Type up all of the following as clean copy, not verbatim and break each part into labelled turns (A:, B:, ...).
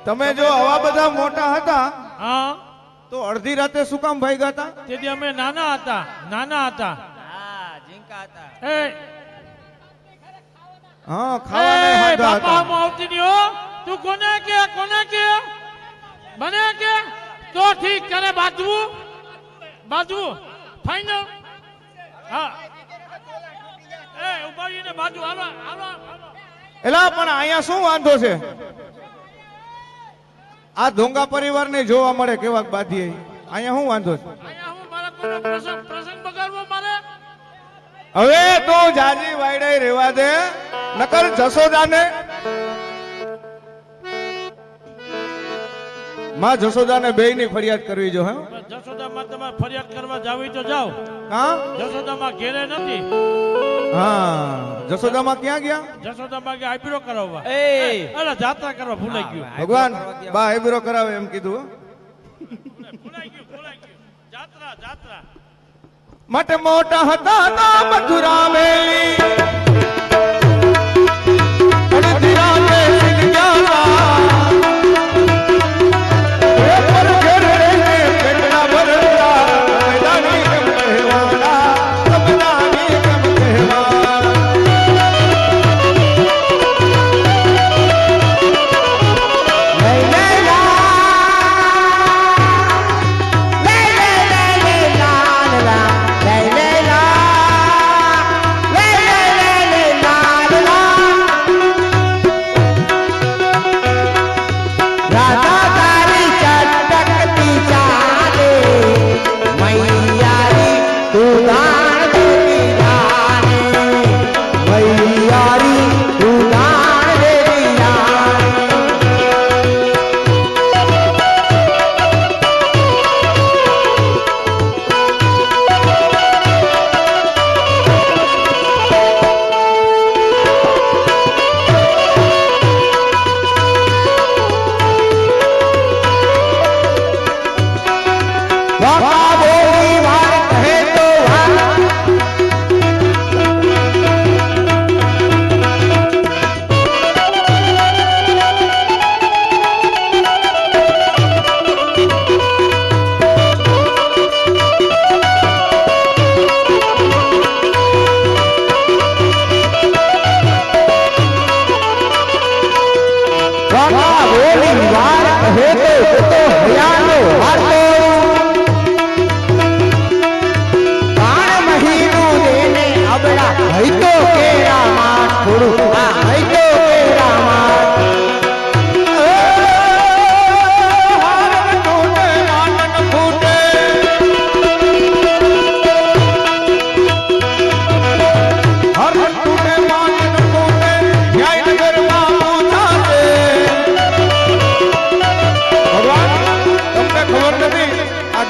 A: તમે જો આવા બધા મોટા હતા
B: હા
A: તો અડધી રાતે શું કામ ભાગ્યા હતા?
B: તેથી અમે નાના હતા
C: હા ઝીંકા હતા.
B: એ
A: હા ખાવાના હાંધા
B: બાપા
A: હતા.
B: હું આવતી નહીં હો. તું કોને કે મને કે તો ઠીક કરે બાજવું ફાઈનલ. હા એ ઉભા રહીને બાજુ હાલો.
A: એલા પણ અહીંયા શું વાંધો છે? આ ધોંગા પરિવારને જોવા મળે કેવાક બાંધીએ. અહીંયા શું વાંધો છે?
B: અહીંયા હું મારા કોઈનો પ્રસંગ બગાડવો મારે?
A: હવે તો જાજી વાયડાઈ રેવા દે, નકર જશોદાને માં જશોદાને બેયની ફરિયાદ કરવી જો. હે
B: જશોદામાં તમારે ફરિયાદ કરવા જાવી તો જાઓ.
A: હા
B: જશોદામાં ઘેરે નથી.
A: હા જશોદામાં ક્યાં ગયા?
B: જશોદામાં કે આઈબ્રો કરાવવા.
C: એ
B: અરે જાત્રા કરવા ભૂલાઈ ગયું.
A: ભગવાન બા આઈબ્રો કરાવે એમ કીધું. હો.
B: ભૂલાઈ ગયું. જાત્રા
A: માટે મોટા હતા ના મથુરા વેલી અડધી રાતે સીધ ગયા હતા. એ પર ઘેર રહીને પેટના ભરતા મેદાની કેમ કહેવાના, સપનાની કેમ કહેવાના.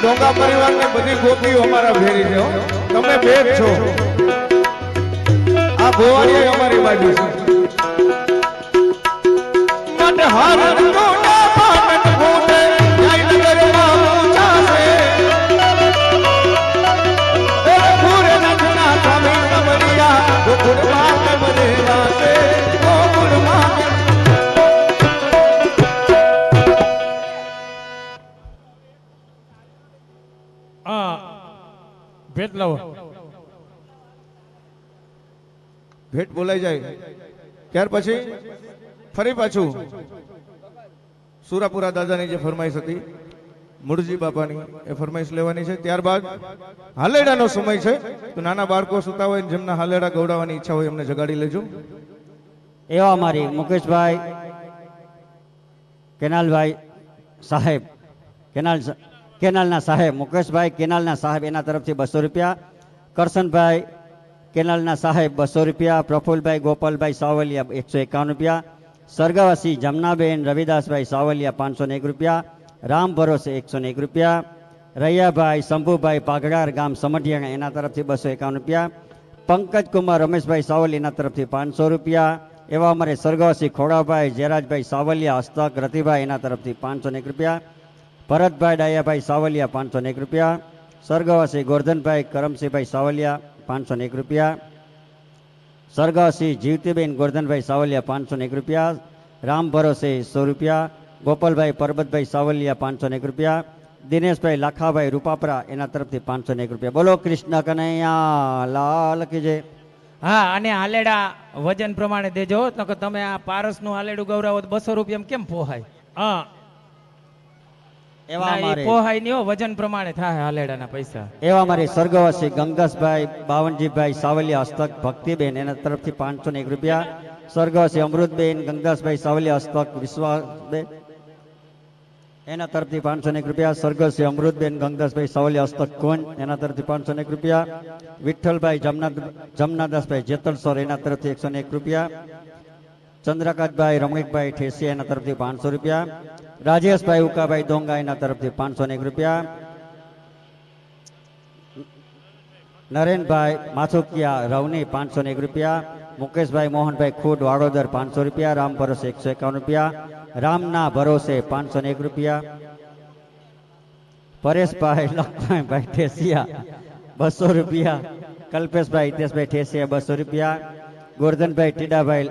A: ડોંગા પરિવારની બધી ગોપીઓ અમારા ભેરી છે. હો. તમે બે જ છો. આ ભોવાડી અમારી બાજુ છે. માટે હાર ટોડા પાટણ ફૂટે જયનગરમાં પૂછાશે. એ ભૂરનાથના સ્વામી સમરિયા ગોકુળમાં મને વાસે, ગોકુળમાં.
B: ભેટ લાવો.
A: ભેટ બોલાઈ જાય ત્યાર પછી ફરી પાછું સુરાપુરા દાદાની જે ફરમાઈશ હતી મૂળજી બાપાની એ ફરમાઈશ લેવાની છે. ત્યારબાદ હાલેડાનો સમય છે તો નાના બાળકો સુતા હોય જેમના હાલેડા ગવડાવવાની ઈચ્છા હોય એમને જગાડી લેજો.
D: એવા અમારી મુકેશભાઈ કેનાલભાઈ સાહેબ કેનાલના સાહેબ મુકેશભાઈ કેનાલના સાહેબ એના તરફથી 200 રૂપિયા. કરશનભાઈ કેનાલના સાહેબ 200 રૂપિયા. પ્રફુલભાઈ ગોપાલભાઈ સાવલિયા 151 રૂપિયા. સરગાવાસી જમનાબેન રવિદાસભાઈ સાવલિયા 501 રૂપિયા. રામ ભરોસે 101 રૂપિયા. રૈયાભાઈ શંભુભાઈ પાઘડાર ગામ સમઢિયા એના તરફથી 251 રૂપિયા. પંકજ કુમાર રમેશભાઈ સાવલી એના તરફથી 500 રૂપિયા. એવા અમારે સરગાવાસી ખોડાભાઈ જયરાજભાઈ સાવલિયા હસ્તક રતિભાઈ એના તરફથી 501 રૂપિયા. ભરતભાઈ ડાયાભાઈ સાવલિયા 501 રૂપિયા. સરગાવાસી ગોરધનભાઈ કરમસિંહભાઈ સાવલિયા 501 રૂપિયા. સરગાવાસી જીવતીબેન ગોરધનભાઈ સાવલિયા 501 રૂપિયા. રામ ભરોસે 100 રૂપિયા. ગોપાલભાઈ પરબતભાઈ સાવલિયા 501 રૂપિયા. દિનેશભાઈ લાખાભાઈ રૂપાપરા એના તરફથી 501 રૂપિયા. બોલો કૃષ્ણ કનૈયા લાલ કી જય.
C: હા અને હાલેડા વજન પ્રમાણે દેજો નકર તમે આ પારસનું હાલેડું ગૌરાવો તો 200 રૂપિયામાં કેમ પોહાય?
B: હા
D: એવા
C: ના, ઈ
D: અમારે
C: પોહાય નહીં હો, વજન પ્રમાણે થાય હાલેડાના પૈસા.
D: એવા અમારી સ્વર્ગવાસી ગંગાસભાઈ બાવનજીભાઈ સાવલિયા હસ્તક ભક્તિબેન એના તરફથી 501 રૂપિયા. સ્વર્ગવાસી અમૃતબેન ગંગાસભાઈ સાવલિયા હસ્તક વિશ્વાસબેન એના તરફથી 501 રૂપિયા. સ્વર્ગસ્ય અમૃતબેન ગંગાસભાઈ સાવલિયા હસ્તક કોન એના તરફથી 501 રૂપિયા. વિઠ્ઠલભાઈ જમનાદાસભાઈ જેતલસર એના તરફથી 101 રૂપિયા. ચંદ્રકાંતભાઈ રમણીકભાઈ ઠેસિયા એના તરફથી 500 રૂપિયા. રાજેશભાઈ ઉકાભાઈ દોંગા એના તરફથી 501 રૂપિયા. નરેનભાઈ માથુકિયા રવની 501 રૂપિયા. મુકેશભાઈ મોહનભાઈ ખુદ વાડોદર 500 રૂપિયા. રામ ભરોસે 151 રૂપિયા. રામના ભરોસે 501 રૂપિયા. પરેશભાઈ લખભાઈ ઠેસિયા 200 રૂપિયા. કલ્પેશભાઈ હિતેશભાઈ ઠેસિયા 200 રૂપિયા. ગોરધનભાઈ ટીડાભાઈ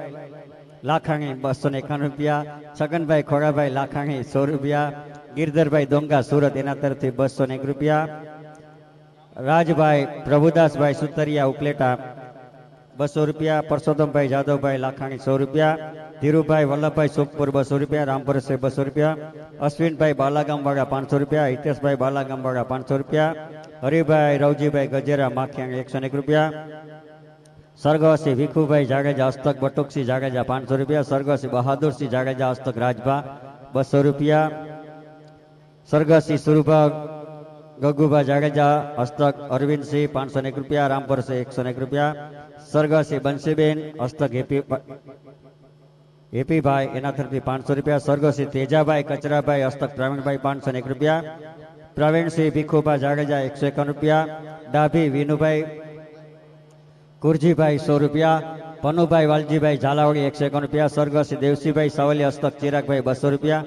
D: લાખાણી 251 રૂપિયા. છગનભાઈ ખોડાભાઈ લાખાણી 100 રૂપિયા. ગિરધરભાઈ દોંગા સુરત એના તરફથી 201 રૂપિયા. રાજભાઈ પ્રભુદાસભાઈ સુતરિયા ઉપલેટા 200 રૂપિયા. પરસોત્તમભાઈ જાદવભાઈ લાખાણી 100 રૂપિયા. ધીરુભાઈ વલ્લભભાઈ સુખપુર 200 રૂપિયા. રામપરસે 200 રૂપિયા. અશ્વિનભાઈ બાલાગામવાળા 500 રૂપિયા. હિતેશભાઈ બાલાગામવાળા 500 રૂપિયા. હરિભાઈ રવજીભાઈ ગજેરા માખિયાંગ 101 રૂપિયા. સ્વર્ગવાસી ભીખુભાઈ જાડેજા હસ્તક બટુકસિંહ જાડેજા 500 રૂપિયા. સ્વર્ગવાસી બહાદુરસિંહ જાડેજા હસ્તક રાજભા 200 રૂપિયા. સ્વર્ગવાસી સુરભા ગગુભા જાડેજા હસ્તક અરવિંદસિંહ 501 રૂપિયા. રામપરસે 101 રૂપિયા. સ્વર્ગવાસી બંસીબેન હસ્તક હેપીભાઈ એના તરફથી 500 રૂપિયા. સ્વર્ગવાસી તેજાભાઈ કચરાભાઈ હસ્તક પ્રવીણભાઈ 501 રૂપિયા. પ્રવીણસિંહ ભીખુભા જાડેજા 151 રૂપિયા. ડાભી વિનુભાઈ કુરજીભાઈ 100 રૂપિયા. પનુભાઈ વાલજીભાઈ ઝાલાવાડી 151 રૂપિયા. સ્વર્ગવાસી દેવસીભાઈ સાવલિયા હસ્તક ચિરાગભાઈ 200 રૂપિયા.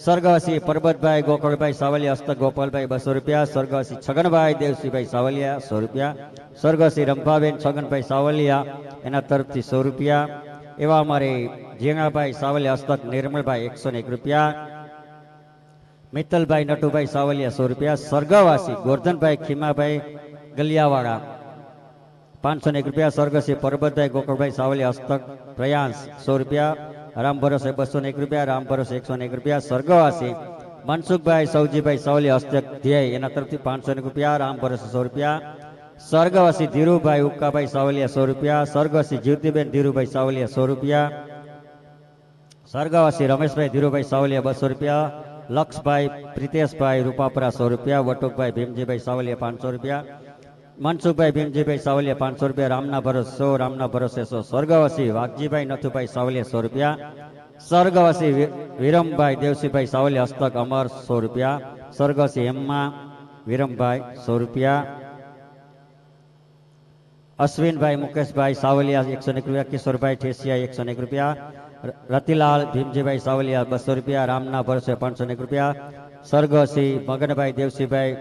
D: સ્વર્ગવાસી પરબતભાઈ ગોકળભાઈ સાવલિયા હસ્તક ગોપાલભાઈ 200 રૂપિયા. સ્વર્ગવાસી છગનભાઈ દેવસીભાઈ સાવલિયા 100 રૂપિયા. સ્વર્ગવાસી રંભાબેન છગનભાઈ સાવલિયા એના તરફથી 100 રૂપિયા. એવા અમારે જીણાભાઈ સાવલિયા હસ્તક નિર્મળભાઈ 101 રૂપિયા. મિત્તલભાઈ નટુભાઈ સાવલિયા 100 રૂપિયા. સ્વર્ગવાસી ગોરધનભાઈ ખીમાભાઈ ગલિયાવાળા 501 રૂપિયા. સ્વર્ગસ્ય પરબતભાઈ ગોકળભાઈ સાવલિયા હસ્તક પ્રયાસ 100 રૂપિયા. રામ ભરોસે 201 રૂપિયા. રામ ભરોસે 101 રૂપિયા. સ્વર્ગવાસી મનસુખભાઈ સૌજીભાઈ સાવલિયા હસ્તક ધ્યેય એના તરફથી 501 રૂપિયા. રામ ભરોસે 100 રૂપિયા. સ્વર્ગવાસી ધીરુભાઈ ઉક્કાભાઈ સાવલિયા 100 રૂપિયા. સ્વર્ગવાસી જ્યોતિબેન ધીરુભાઈ સાવલિયા 100 રૂપિયા. સ્વર્ગવાસી રમેશભાઈ ધીરુભાઈ સાવલિયા 200 રૂપિયા. લક્ષભાઈ પ્રિતેશભાઈ રૂપાપરા 100 રૂપિયા. વટુકભાઈ ભીમજીભાઈ સાવલિયા 500 રૂપિયા. મનસુખભાઈ ભીમજીભાઈ સાવલિયા 500 રૂપિયા. રામના ભરોસે 100. રામના ભરોસે 100. સ્વર્ગવાસી વાઘજીભાઈ નથુભાઈ સાવલિયા 100 રૂપિયા. સ્વર્ગવાસી વિરમભાઈ દેવસીભાઈ સાવલિયા હસ્તક અમર 100 રૂપિયા. સ્વર્ગવાસી હેમા વિરમભાઈ 100 રૂપિયા. અશ્વિનભાઈ મુકેશભાઈ સાવલિયા 101 રૂપિયા. કિશોરભાઈ ઠેસિયા 101 રૂપિયા. રતિલાલ ભીમજીભાઈ સાવલિયા 200 રૂપિયા. રામના ભરોસે 501 રૂપિયા. સ્વર્ગવાસી મગનભાઈ દેવસીભાઈ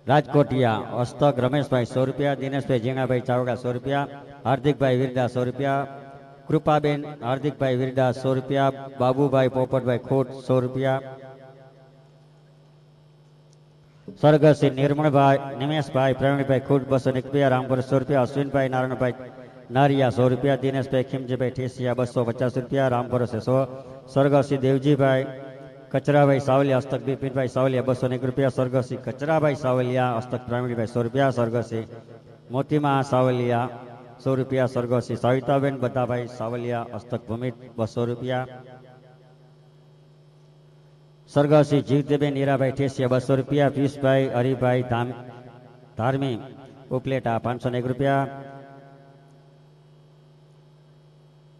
D: રાજકોટિયા હસ્તક રમેશભાઈ 100 રૂપિયા. દિનેશભાઈ ઝીણાભાઈ ચાવડા 100 રૂપિયા. હાર્દિકભાઈ વિરડા 100 રૂપિયા. કૃપાબેન હાર્દિકભાઈ વિરડા 100 રૂપિયા. બાબુભાઈ પોપટભાઈ ખોટ 100 રૂપિયા. સ્વર્ગસ્ય નિર્મળભાઈ નિમેશભાઈ પ્રવીણભાઈ ખુદ 201 રૂપિયા. રામપુર 100 રૂપિયા. અશ્વિનભાઈ નારાયણભાઈ નારિયા 100 રૂપિયા. દિનેશભાઈ ખીમજીભાઈ ઠેસિયા 250 રૂપિયા. રામપુર 100. સ્વર્ગસ્ય દેવજીભાઈ કચરાભાઈ સાવલિયા હસ્તક બિપિનભાઈ સાવલિયા 201 રૂપિયા. સ્વર્ગસ્ય કચરાભાઈ સાવલિયા હસ્તક પ્રવીણભાઈ 100 રૂપિયા. સ્વર્ગસ્ય મોતીમા સાવલિયા 100 રૂપિયા. સ્વર્ગસ્ય સવિતાબેન બધાભાઈ સાવલિયા હસ્તક ભૂમિત 200 રૂપિયા. સ્વર્ગસ્ય જીવતીબેન હીરાભાઈ ઠેસિયા 200 રૂપિયા. પિયુષભાઈ હરિભાઈ ધાર્મી ઉપલેટા 501 રૂપિયા.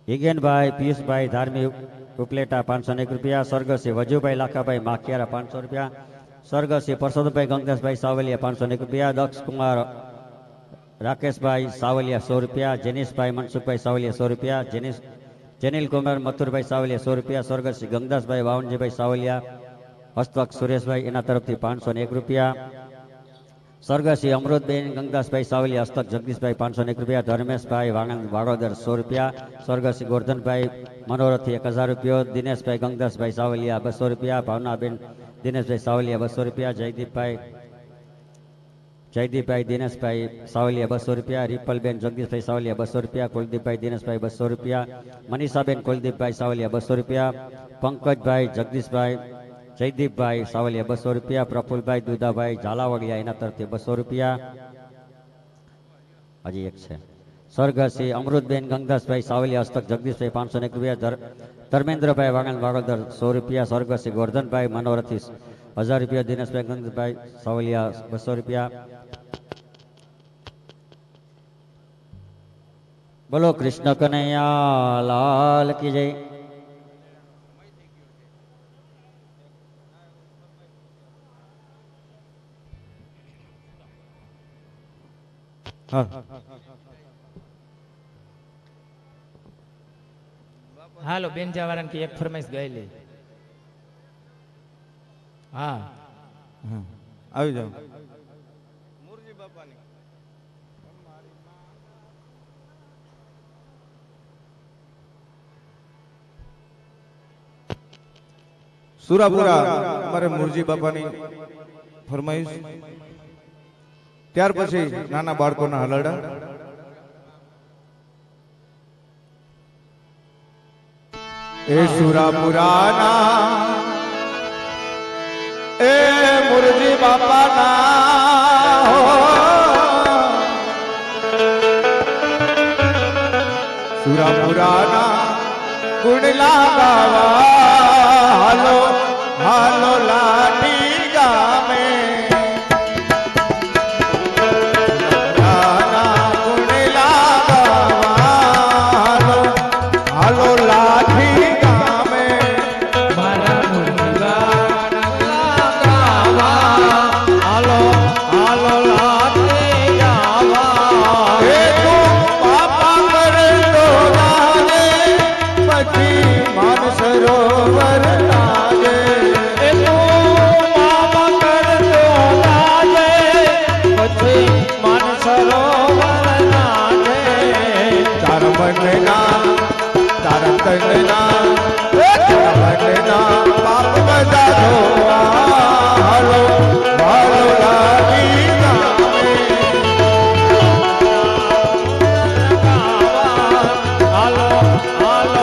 D: હિગેનભાઈ પિયુષભાઈ ધાર્મી ઉપલેટા 501 રૂપિયા. સ્વર્ગસ્ય વજુભાઈ લાખાભાઈ માખિયારા 500 રૂપિયા. સ્વર્ગસ્ય પરસોત્તમભાઈ ગંગેશભાઈ સાવલિયા 501 રૂપિયા. દક્ષકુમાર રાકેશભાઈ સાવલિયા 100 રૂપિયા. જેનિશભાઈ મનસુખભાઈ સાવલિયા 100 રૂપિયા. જેનિલ કુમાર મથુરભાઈ સાવલિયા 100 રૂપિયા. સ્વર્ગસ્ય ગંગદાસભાઈ વાવનજીભાઈ સાવલિયા હસ્તક સુરેશભાઈ એના તરફથી 501 રૂપિયા. સ્વર્ગસ્ય અમૃતબેન ગંગદાસભાઈ સાવલિયા હસ્તક જગદીશભાઈ 501 રૂપિયા. ધર્મેશભાઈ વાણંદ વાડોદર 100 રૂપિયા. સ્વર્ગસ્ય ગોરધનભાઈ મનોરથથી 1000 રૂપિયા, દિનેશભાઈ ગંગદાસભાઈ સાવલિયા 200 રૂપિયા, ભાવનાબેન દિનેશભાઈ સાવલિયા 200 રૂપિયા, જયદીપભાઈ દિનેશભાઈ સાવલિયા 200 રૂપિયા, રિપલબેન જગદીશભાઈ સાવલિયા 200 રૂપિયા, કુલદીપભાઈ દિનેશભાઈ 200 રૂપિયા, મનીષાબેન કુલદીપભાઈ સાવલિયા 200 રૂપિયા, પંકજભાઈ જગદીશભાઈ જયદીપભાઈ સાવલિયા 200 રૂપિયા, પ્રફુલભાઈ દુદાભાઈ ઝાલાવડિયા એના તરફથી 200 રૂપિયા. હજી એક છે સ્વર્ગસ્થી અમૃતબેન ગંગદાસભાઈ સાવલિયા હસ્તક જગદીશભાઈ 501 રૂપિયા, ધર્મેન્દ્રભાઈ વાગણ વાગોદર 100 રૂપિયા, સ્વર્ગસ્થી ગોરધનભાઈ મનોરથી 1000 રૂપિયા, દિનેશભાઈ ગંગદાસભાઈ સાવલિયા 200 રૂપિયા. બોલો કૃષ્ણ કનૈયા લાલ કી જય.
A: હા
C: હાલો બેન જવારાને કે એક ફરમાઈશ ગાઈ લે. હા
A: હા આવી જાઓ. સુરાપુરા અમારે મુરજી બાપાની ફરમાઈશ, ત્યાર પછી નાના બાળકોના હલરડા. એ સુરાપુરાના એ મુરજી બાપાના સુરાપુરાના ગુણલા ગાવા હાલો હાલો લાડી ગામે સરોવર લાગે પછી મન સરોવર લાગે તારા મનના તારા તનના તારા મનના પાપ બધા ધોવા હાલો હાલો લાગી ગામે હાલો હાલો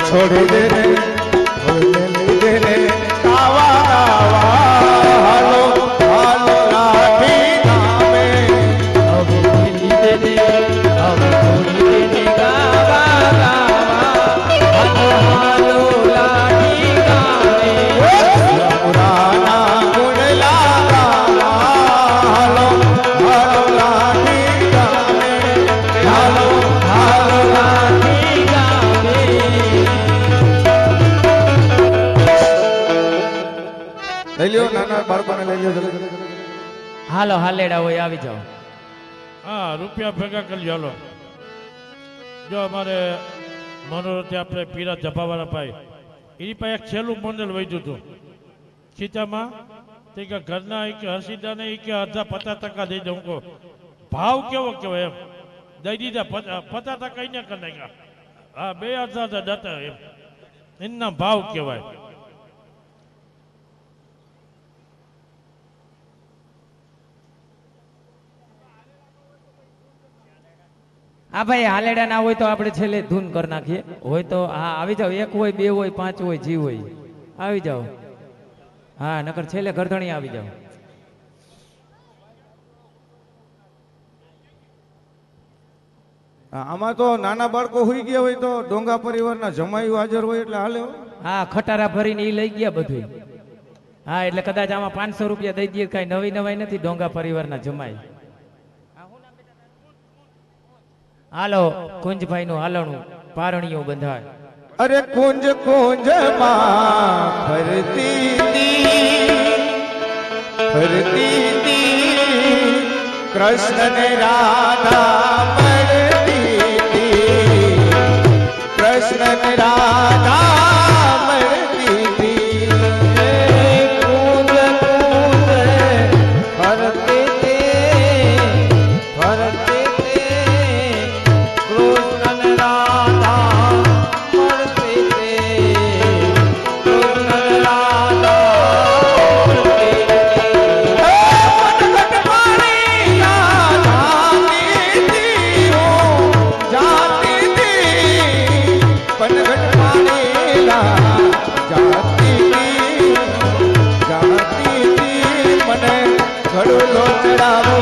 A: છોડી દે રે લીધે રે કાવા ગાવા હાલો હાલો લાઠી ગામે હવે લીધે રે હવે છોડી દે ગાવા ગાવા હાલો હાલો લાઠી ગામે પુરાના ગુણલા ગાવા હાલો હાલો લાઠી ગામે હાલો હાલો લાઠી ગામે. લઈ લ્યો નાના બાળકોને લઈ લ્યો જલ્દી.
C: હાલો હાલેડા હોય આવી જાઓ.
B: હા રૂપિયા ભેગા કરી લ્યો, હાલો. જો અમારે મનોરથથી આપણે પીરા જપાવાળા ભાઈ એની પાસે એક છેલ્લું મોડેલ વધ્યું હતું ખીચામાં, તે કે ઘરના એ કે હસીદાને એ કે અડધા 50% દઈ દઉં. કહો ભાવ કેવો કહેવાય એમ દઈ દીધા 50% એને કરી નાખ્યા. હા 2000 દતા એમ એના ભાવ કહેવાય.
C: હા ભાઈ હાલેડા ના હોય તો આપણે છેલ્લે ધૂન કરી નાખીએ, હોય તો હા આવી જાઓ. 1 હોય 2 હોય 5 હોય જી હોય આવી જાઓ. હા નકર છેલ્લે ગરધણી આવી જાઓ.
A: આમાં તો નાના બાળકો હોઈ ગયા હોય તો ડોંગા પરિવારના જમાયું હાજર હોય એટલે હાલે હો.
C: હા ખટારા ભરીને એ લઈ ગયા બધું. હા એટલે કદાચ આમાં 500 રૂપિયા દઈ દઈએ, કઈ નવી નવાઈ નથી. ડોંગા પરિવારના જમાઈ. હાલો કુંજભાઈ નું હાલણું પારણીઓ બંધાય.
A: અરે કુંજ કુંજ માં ફરતી કૃષ્ણ ને રાધા મળતી કૃષ્ણ ને રાધા મળતી કુંજ કુંજ ફરતે કૃષ્ણ ને રાધા ઘડુલો ચડાવો